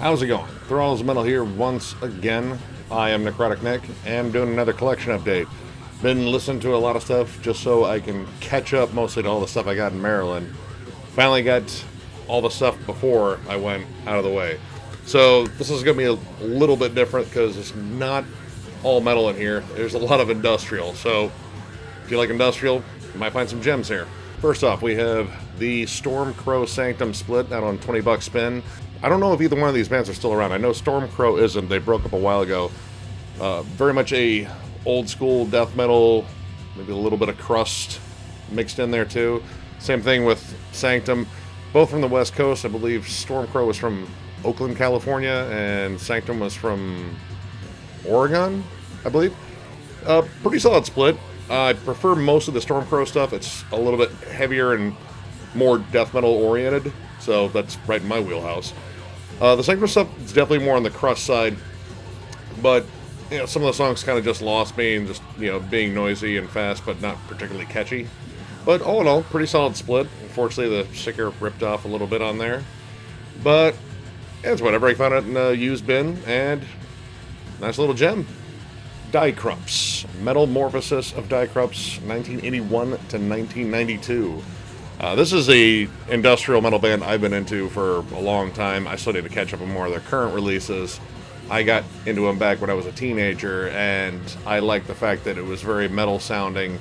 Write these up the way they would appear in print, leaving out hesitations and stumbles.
How's it going? Thralls Metal here once again. I am Necrotic Nick, and I'm doing another collection update. Been listening to a lot of stuff just so I can catch up mostly to all the stuff I got in Maryland. Finally got all the stuff before I went out of the way. So this is going to be a little bit different because it's not all metal in here. There's a lot of industrial. So if you like industrial, you might find some gems here. First off, we have the Stormcrow and Sanctum split out on $20 spin. I don't know if either one of these bands are still around. I know Stormcrow isn't. They broke up a while ago. Very much a old school death metal, maybe a little bit of crust mixed in there too. Same thing with Sanctum. Both from the West Coast. I believe Stormcrow was from Oakland, California, and Sanctum was from Oregon, I believe. Pretty solid split. I prefer most of the Stormcrow stuff. It's a little bit heavier and more death metal oriented, so that's right in my wheelhouse. The Sanctum stuff is definitely more on the crust side, but you know, some of the songs kind of just lost me and just, you know, being noisy and fast, but not particularly catchy. But all in all, pretty solid split. Unfortunately, the sticker ripped off a little bit on there, but it's whatever. I found it in a used bin, and nice little gem. Krupps, Metalmorphosis of Krupps, 1981 to 1992. This is a industrial metal band I've been into for a long time. I still need to catch up on more of their current releases. I got into them back when I was a teenager, and I like the fact that it was very metal sounding,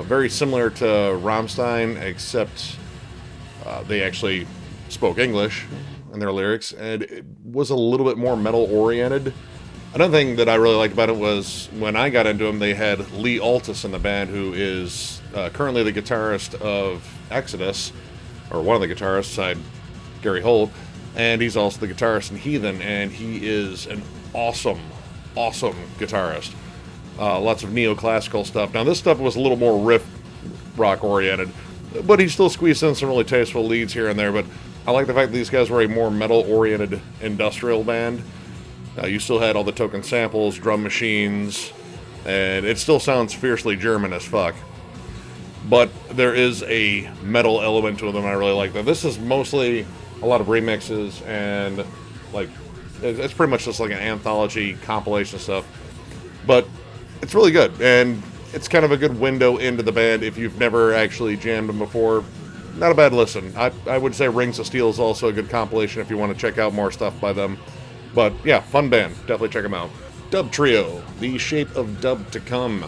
very similar to Rammstein, except they actually spoke English in their lyrics, and it was a little bit more metal oriented. Another thing that I really liked about it was when I got into them, they had Lee Altus in the band, who is currently the guitarist of Exodus, or one of the guitarists, aside Gary Holt, and he's also the guitarist in Heathen, and he is an awesome guitarist. Lots of neoclassical stuff. Now this stuff was a little more riff rock oriented, but he still squeezed in some really tasteful leads here and there, but I like the fact that these guys were a more metal oriented industrial band. You still had all the token samples, drum machines, and it still sounds fiercely German as fuck. But there is a metal element to them I really like. That this is mostly a lot of remixes and like it's pretty much just like an anthology compilation stuff. But it's really good, and it's kind of a good window into the band if you've never actually jammed them before. Not a bad listen. I would say Rings of Steel is also a good compilation if you want to check out more stuff by them. But yeah, fun band. Definitely check them out. Dub Trio, The Shape of Dub to Come.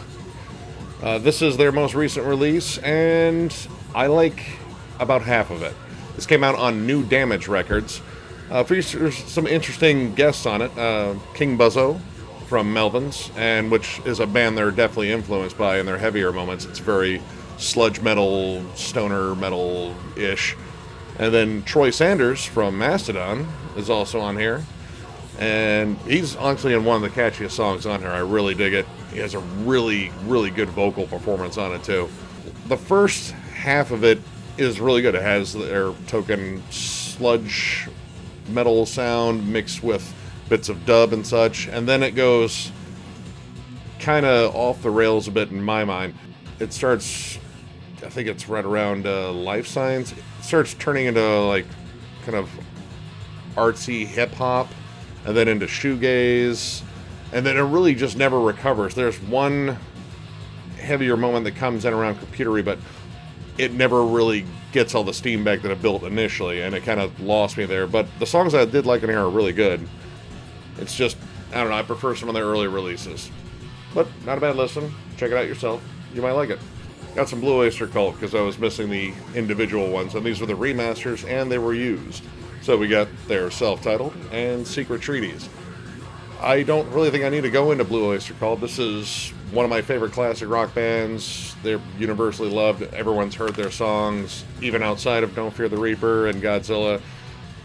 This is their most recent release, and I like about half of it. This came out on New Damage Records. Features some interesting guests on it. King Buzzo from Melvins, and which is a band they're definitely influenced by in their heavier moments. It's very sludge metal, stoner metal-ish. And then Troy Sanders from Mastodon is also on here. And he's honestly in one of the catchiest songs on here. I really dig it. He has a really, really good vocal performance on it, too. The first half of it is really good. It has their token sludge metal sound mixed with bits of dub and such. And then it goes kind of off the rails a bit in my mind. It starts, I think it's right around Life Signs. It starts turning into like kind of artsy hip-hop, and then into shoegaze, and then it really just never recovers. There's one heavier moment that comes in around computery, but it never really gets all the steam back that it built initially, and it kind of lost me there. But the songs I did like in here are really good. It's just, I don't know, I prefer some of their early releases. But not a bad listen. Check it out yourself. You might like it. Got some Blue Oyster Cult because I was missing the individual ones, and these were the remasters, and they were used. So we got their self-titled and Secret Treaties. I don't really think I need to go into Blue Oyster Cult. This is one of my favorite classic rock bands. They're universally loved. Everyone's heard their songs, even outside of Don't Fear the Reaper and Godzilla.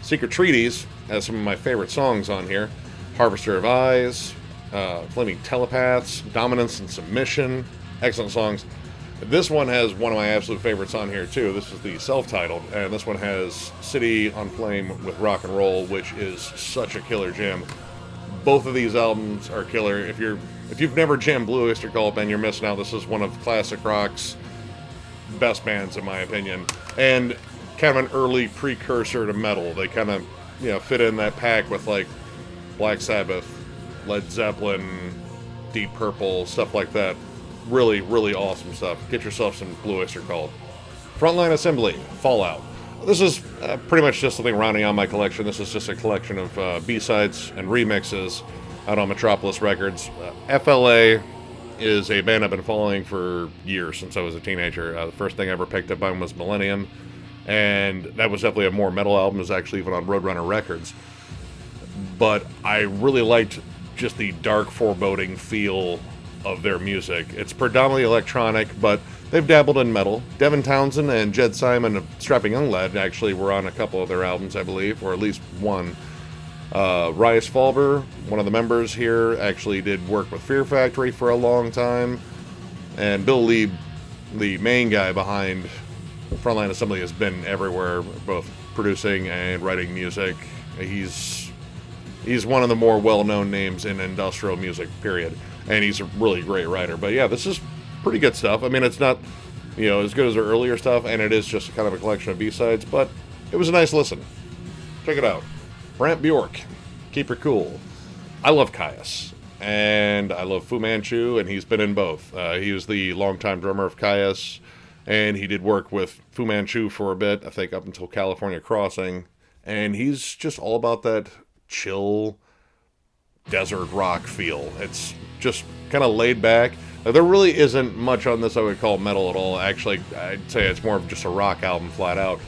Secret Treaties has some of my favorite songs on here. Harvester of Eyes, Flaming Telepaths, Dominance and Submission. Excellent songs. This one has one of my absolute favorites on here, too. This is the self-titled, and this one has City on Flame with Rock and Roll, which is such a killer jam. Both of these albums are killer. If you've never jammed Blue Oyster Cult, then you're missing out. This is one of classic rock's best bands, in my opinion, and kind of an early precursor to metal. They kind of fit in that pack with like Black Sabbath, Led Zeppelin, Deep Purple, stuff like that. Really, really awesome stuff. Get yourself some Blue Oyster Cult. Frontline Assembly, Fallout. This is pretty much just something rounding out my collection. This is just a collection of B-sides and remixes out on Metropolis Records. FLA is a band I've been following for years, since I was a teenager. The first thing I ever picked up on was Millennium, and that was definitely a more metal album. It was actually even on Roadrunner Records. But I really liked just the dark, foreboding feel of their music. It's predominantly electronic, but they've dabbled in metal. Devin Townsend and Jed Simon of Strapping Young Lad actually were on a couple of their albums, I believe, or at least one. Rias Falber, one of the members here, actually did work with Fear Factory for a long time. And Bill Lee, the main guy behind Frontline Assembly, has been everywhere, both producing and writing music. He's one of the more well-known names in industrial music, period. And he's a really great writer. But yeah, this is pretty good stuff. I mean, it's not, as good as their earlier stuff, and it is just kind of a collection of B-sides, but it was a nice listen. Check it out. Brant Bjork, Keep Her Cool. I love Caius, and I love Fu Manchu, and he's been in both. He was the longtime drummer of Caius, and he did work with Fu Manchu for a bit, I think up until California Crossing, and he's just all about that chill desert rock feel. It's just kind of laid back. There really isn't much on this I would call metal at all. Actually, I'd say it's more of just a rock album flat out.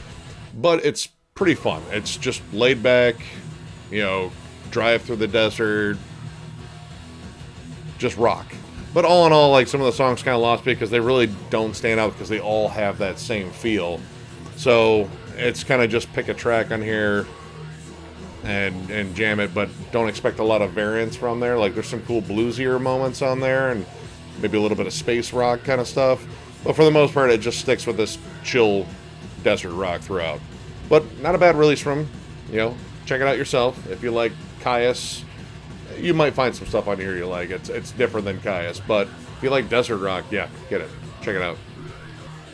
But it's pretty fun. It's just laid back, drive through the desert, just rock. But all in all, like, some of the songs kind of lost me because they really don't stand out because they all have that same feel. So it's kind of just pick a track on here and jam it, but don't expect a lot of variance from there. Like, there's some cool bluesier moments on there and maybe a little bit of space rock kind of stuff. But for the most part, it just sticks with this chill desert rock throughout. But not a bad release from him. Check it out yourself. If you like Caius, you might find some stuff on here you like. It's different than Caius, but if you like desert rock, yeah, get it. Check it out.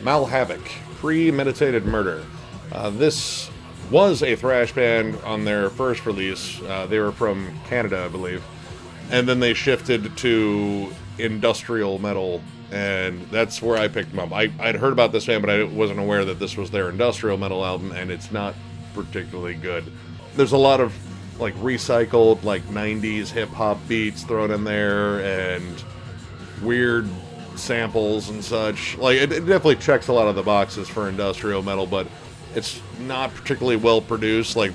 Malhavoc, Premeditated Murder. This was a thrash band on their first release. They were from Canada, I believe. And then they shifted to industrial metal, and that's where I picked them up. I'd heard about this band, but I wasn't aware that this was their industrial metal album, and it's not particularly good. There's a lot of like recycled like 90s hip-hop beats thrown in there and weird samples and such. Like, it definitely checks a lot of the boxes for industrial metal, but it's not particularly well produced. Like,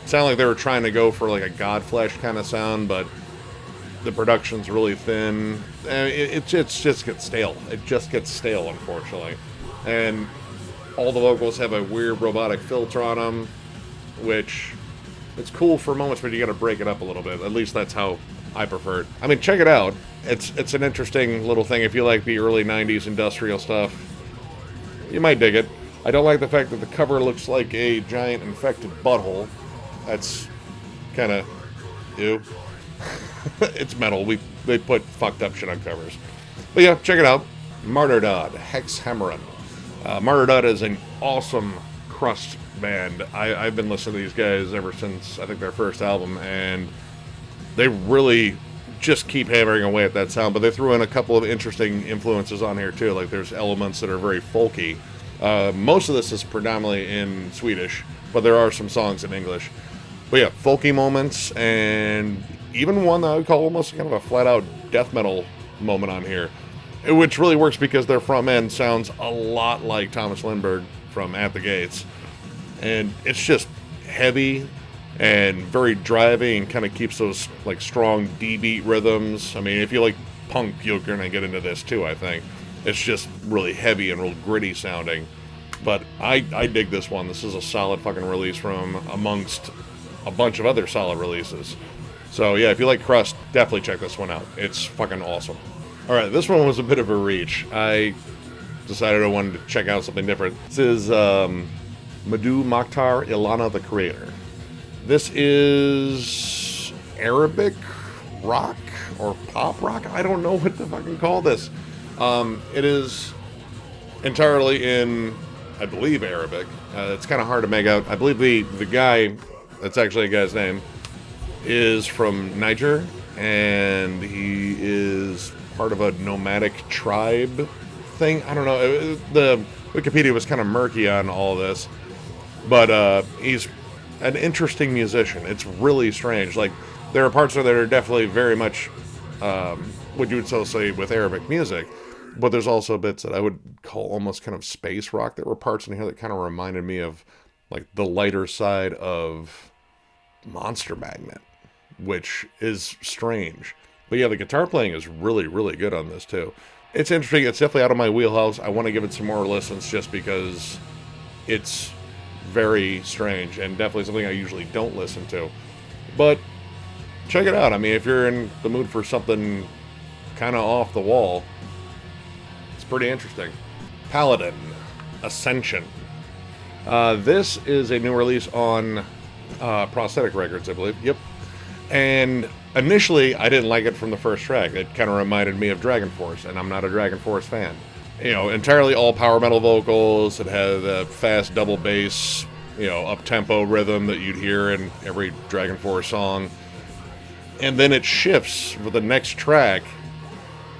sound like they were trying to go for like a Godflesh kind of sound, but the production's really thin. It just gets stale. It just gets stale, unfortunately. And all the vocals have a weird robotic filter on them, which it's cool for moments, but you got to break it up a little bit. At least that's how I prefer it. I mean, check it out. It's an interesting little thing. If you like the early 90s industrial stuff, you might dig it. I don't like the fact that the cover looks like a giant infected butthole. That's kind of ew. It's metal. They put fucked up shit on covers. But yeah, check it out. Martyrdod Hexhammaren. Martyrdod is an awesome crust band. I've been listening to these guys ever since, I think, their first album, and they really just keep hammering away at that sound, but they threw in a couple of interesting influences on here too. Like, there's elements that are very folky. Most of this is predominantly in Swedish, but there are some songs in English. But yeah, folky moments, and even one that I would call almost kind of a flat-out death metal moment on here, which really works because their front end sounds a lot like Thomas Lindbergh from At the Gates. And it's just heavy and very driving and kind of keeps those like strong D-beat rhythms. I mean, if you like punk, you're going to get into this too, I think. It's just really heavy and real gritty sounding. But I dig this one. This is a solid fucking release from amongst a bunch of other solid releases. So yeah, if you like crust, definitely check this one out. It's fucking awesome. Alright, this one was a bit of a reach. I decided I wanted to check out something different. This is Madhu Mokhtar, Ilana the Creator. This is Arabic rock or pop rock? I don't know what to fucking call this. It is entirely in, I believe, Arabic. It's kind of hard to make out. I believe the guy that's actually a guy's name, is from Niger, and he is part of a nomadic tribe thing. I don't know. The Wikipedia was kind of murky on all this, but he's an interesting musician. It's really strange. Like, there are parts of it that are definitely very much what you would so say with Arabic music, but there's also bits that I would call almost kind of space rock. There were parts in here that kind of reminded me of like the lighter side of Monster Magnet, which is strange. But yeah, the guitar playing is really, really good on this too. It's interesting. It's definitely out of my wheelhouse. I want to give it some more listens just because it's very strange and definitely something I usually don't listen to. But check it out. I mean, if you're in the mood for something kind of off the wall, it's pretty interesting. Paladin Ascension. This is a new release on Prosthetic Records, I believe. Yep. And initially, I didn't like it from the first track. It kind of reminded me of Dragon Force, and I'm not a Dragon Force fan. You know, entirely all power metal vocals. It had a fast double bass, you know, up-tempo rhythm that you'd hear in every Dragon Force song. And then it shifts with the next track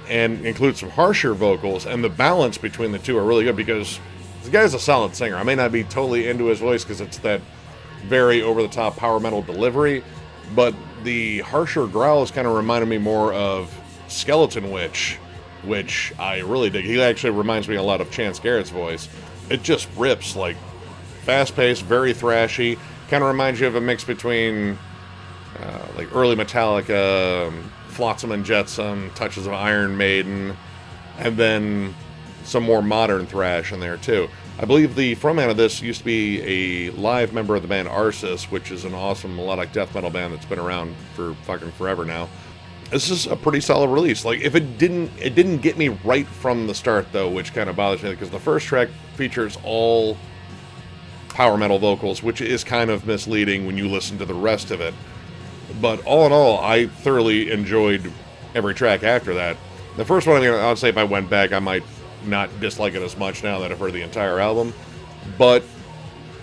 and includes some harsher vocals, and the balance between the two are really good because the guy's a solid singer. I may not be totally into his voice because it's that very over-the-top power metal delivery, but the harsher growls kind of reminded me more of Skeleton Witch, which I really dig. He actually reminds me a lot of Chance Garrett's voice. It just rips, like, fast-paced, very thrashy. Kind of reminds you of a mix between like early Metallica, Flotsam and Jetsam, touches of Iron Maiden, and then some more modern thrash in there too. I believe the frontman of this used to be a live member of the band Arsis, which is an awesome melodic death metal band that's been around for fucking forever now. This is a pretty solid release. Like, if it didn't get me right from the start though, which kind of bothers me because the first track features all power metal vocals, which is kind of misleading when you listen to the rest of it. But all in all, I thoroughly enjoyed every track after that. The first one, I'll say if I went back, I might not dislike it as much now that I've heard the entire album. But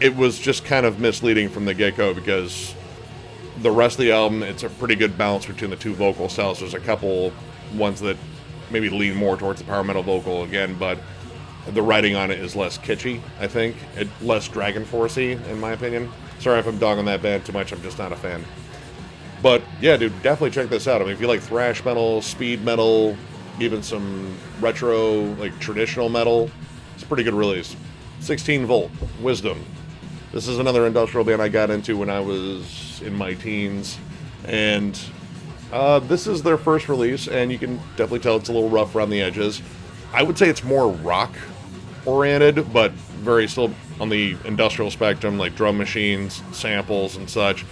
it was just kind of misleading from the get-go because the rest of the album, it's a pretty good balance between the two vocal styles. There's a couple ones that maybe lean more towards the power metal vocal again, but the writing on it is less kitschy, I think. Less Dragon Force-y, in my opinion. Sorry if I'm dogging that band too much, I'm just not a fan. But yeah, dude, definitely check this out. I mean, if you like thrash metal, speed metal, even some retro, like traditional metal, it's a pretty good release. 16 Volt, Wisdom. This is another industrial band I got into when I was in my teens. And this is their first release, and you can definitely tell it's a little rough around the edges. I would say it's more rock-oriented, but very still on the industrial spectrum, like drum machines, samples, and such.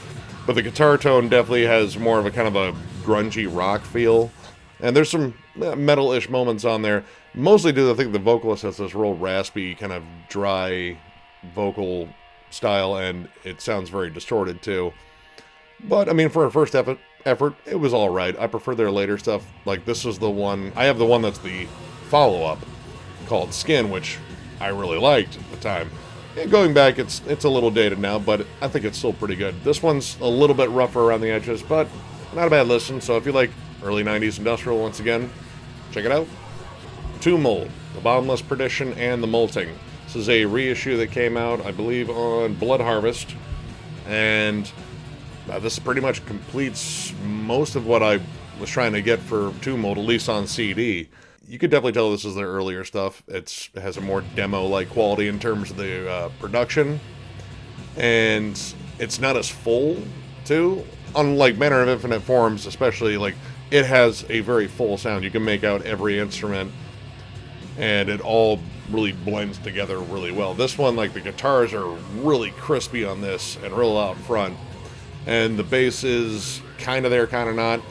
But the guitar tone definitely has more of a kind of a grungy rock feel. And there's some metal-ish moments on there. Mostly due to, I think, the vocalist has this real raspy, kind of dry vocal style, and it sounds very distorted, too. But, I mean, for a first effort, it was alright. I prefer their later stuff. Like, this was the one... I have the one that's the follow-up called Skin, which I really liked at the time. Going back, it's a little dated now, but I think it's still pretty good. This one's a little bit rougher around the edges, but not a bad listen. So if you like early 90s industrial, once again, check it out. Tomb Mold, the Bottomless, Perdition, and the Moulting. This is a reissue that came out, I believe, on Blood Harvest. And this pretty much completes most of what I was trying to get for Tomb Mold, at least on CD. You could definitely tell this is their earlier stuff. It has a more demo-like quality in terms of the production. And it's not as full, too. Unlike Manner of Infinite Forms, especially, like, it has a very full sound. You can make out every instrument, and it all really blends together really well. This one, like, the guitars are really crispy on this and real out front. And the bass is kind of there, kind of not.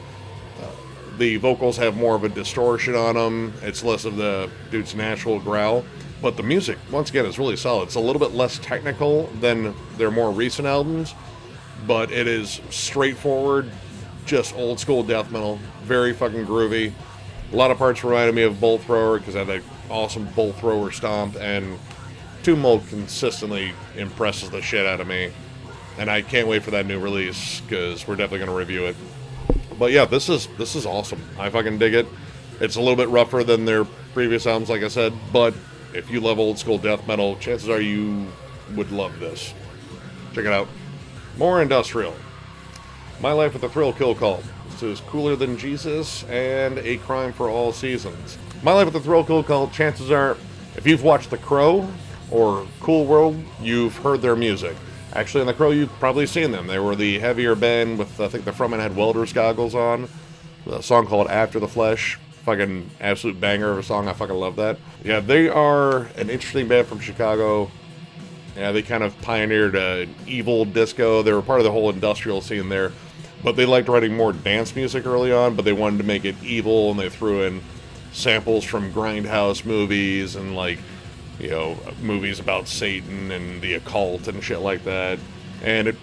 The vocals have more of a distortion on them. It's less of the dude's natural growl. But the music, once again, is really solid. It's a little bit less technical than their more recent albums, but it is straightforward, just old school death metal. Very fucking groovy. A lot of parts reminded me of Bolt Thrower because I had an awesome Bolt Thrower stomp, and Tomb Mold consistently impresses the shit out of me. and I can't wait for that new release, because we're definitely going to review it. But yeah, this is awesome. I fucking dig it. It's a little bit rougher than their previous albums, like I said, but if you love old school death metal, chances are you would love this. Check it out. More industrial. My Life with the Kill Kult. This is Cooler Than Jesus and A Crime for All Seasons. My Life with the Kill Kult, chances are, if you've watched The Crow or Cool World, you've heard their music. Actually, in The Crow, you've probably seen them. They were the heavier band with, I think the frontman had welder's goggles on. A song called After the Flesh. Fucking absolute banger of a song. I fucking love that. Yeah, they are an interesting band from Chicago. Yeah, they kind of pioneered evil disco. They were part of the whole industrial scene there. But they liked writing more dance music early on, but they wanted to make it evil, and they threw in samples from grindhouse movies and, like, you know, movies about Satan and the occult and shit like that. And it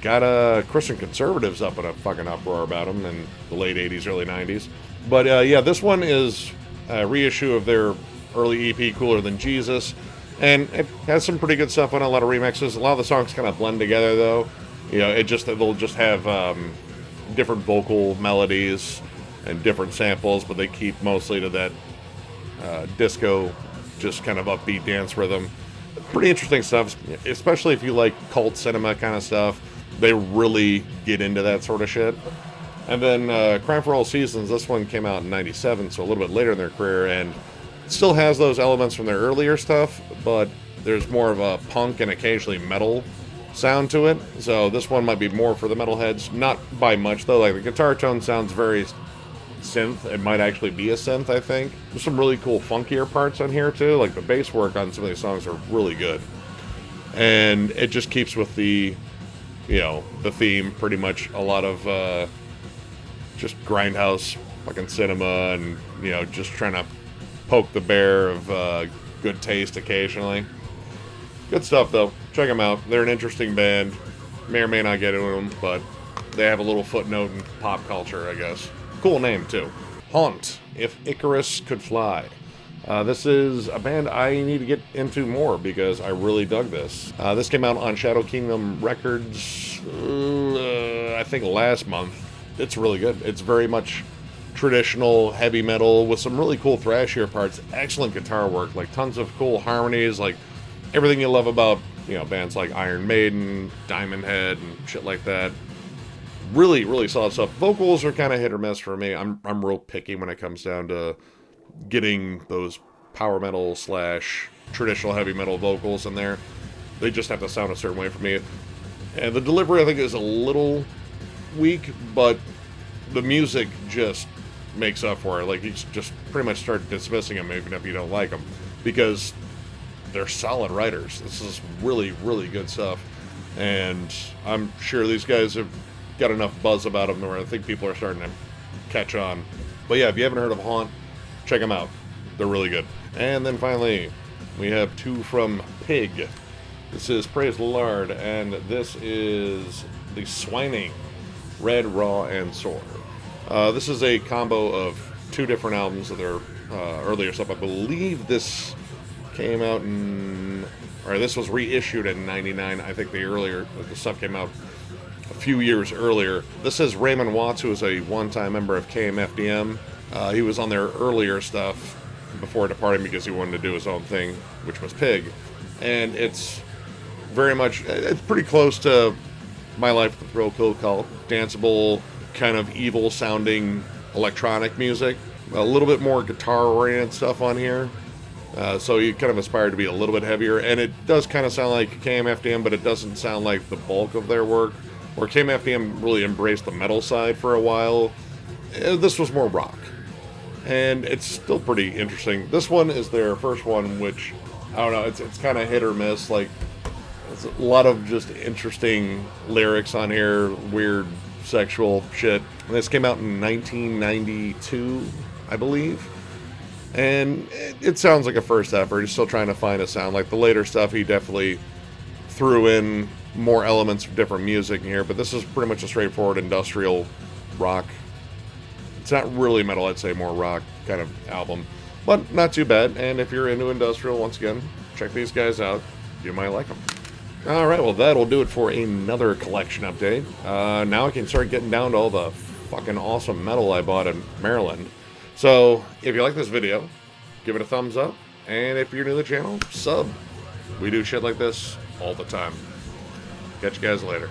got Christian conservatives up in a fucking uproar about them in the late 80s, early 90s. But yeah, this one is a reissue of their early EP, Cooler Than Jesus. And it has some pretty good stuff on it, a lot of remixes. A lot of the songs kind of blend together, though. You know, they'll just have different vocal melodies and different samples, but they keep mostly to that disco, just kind of upbeat dance rhythm. Pretty interesting stuff, especially if you like cult cinema kind of stuff. They really get into that sort of shit. And then Crime for All Seasons, this one came out in 97, so a little bit later in their career, and it still has those elements from their earlier stuff, but there's more of a punk and occasionally metal sound to it. So this one might be more for the metalheads, not by much though. Like the guitar tone sounds very synth. It might actually be a synth, I think. There's some really cool funkier parts on here too. Like the bass work on some of these songs are really good. And it just keeps with the, you know, the theme pretty much. A lot of just grindhouse fucking cinema and, you know, just trying to poke the bear of good taste occasionally. Good stuff though. Check them out. They're an interesting band. May or may not get into them, but they have a little footnote in pop culture, I guess. Cool name too. Haunt, If Icarus Could Fly. This is a band I need to get into more because I really dug this. This came out on Shadow Kingdom Records, I think last month. It's really good. It's very much traditional heavy metal with some really cool thrashier parts. Excellent guitar work, like tons of cool harmonies, like everything you love about, you know, bands like Iron Maiden, Diamond Head, and shit like that. Really, really solid stuff. Vocals are kind of hit or miss for me. I'm real picky when it comes down to getting those power metal / traditional heavy metal vocals in there. They just have to sound a certain way for me. And the delivery, I think, is a little weak, but the music just makes up for it. Like, you just pretty much start dismissing them even if you don't like them, because they're solid writers. This is really, really good stuff. And I'm sure these guys have got enough buzz about them where I think people are starting to catch on. But yeah, if you haven't heard of Haunt, check them out. They're really good. And then finally, we have two from Pig. This is Praise the Lard, and this is the Swining, Red, Raw, and Sore. This is a combo of two different albums of their earlier stuff. I believe this came out this was reissued in 99. I think the stuff came out a few years earlier. This is Raymond Watts, who is a one-time member of KMFDM. He was on their earlier stuff before departing because he wanted to do his own thing, which was Pig. And it's pretty close to My Life with the Kill Kult. Danceable, kind of evil-sounding electronic music. A little bit more guitar-oriented stuff on here. So you kind of aspire to be a little bit heavier. And it does kind of sound like KMFDM, but it doesn't sound like the bulk of their work. Where KMFDM really embraced the metal side for a while, this was more rock. And it's still pretty interesting. This one is their first one, which, I don't know, it's kind of hit or miss. Like, there's a lot of just interesting lyrics on here, weird sexual shit. And this came out in 1992, I believe. And it sounds like a first effort. He's still trying to find a sound. Like the later stuff, he definitely threw in more elements of different music in here, but this is pretty much a straightforward industrial rock. It's not really metal, I'd say more rock kind of album, but not too bad. And if you're into industrial, once again, check these guys out. You might like them. Alright, well that'll do it for another collection update. Now I can start getting down to all the fucking awesome metal I bought in Maryland. So, if you like this video, give it a thumbs up, and if you're new to the channel, sub. We do shit like this all the time. Catch you guys later.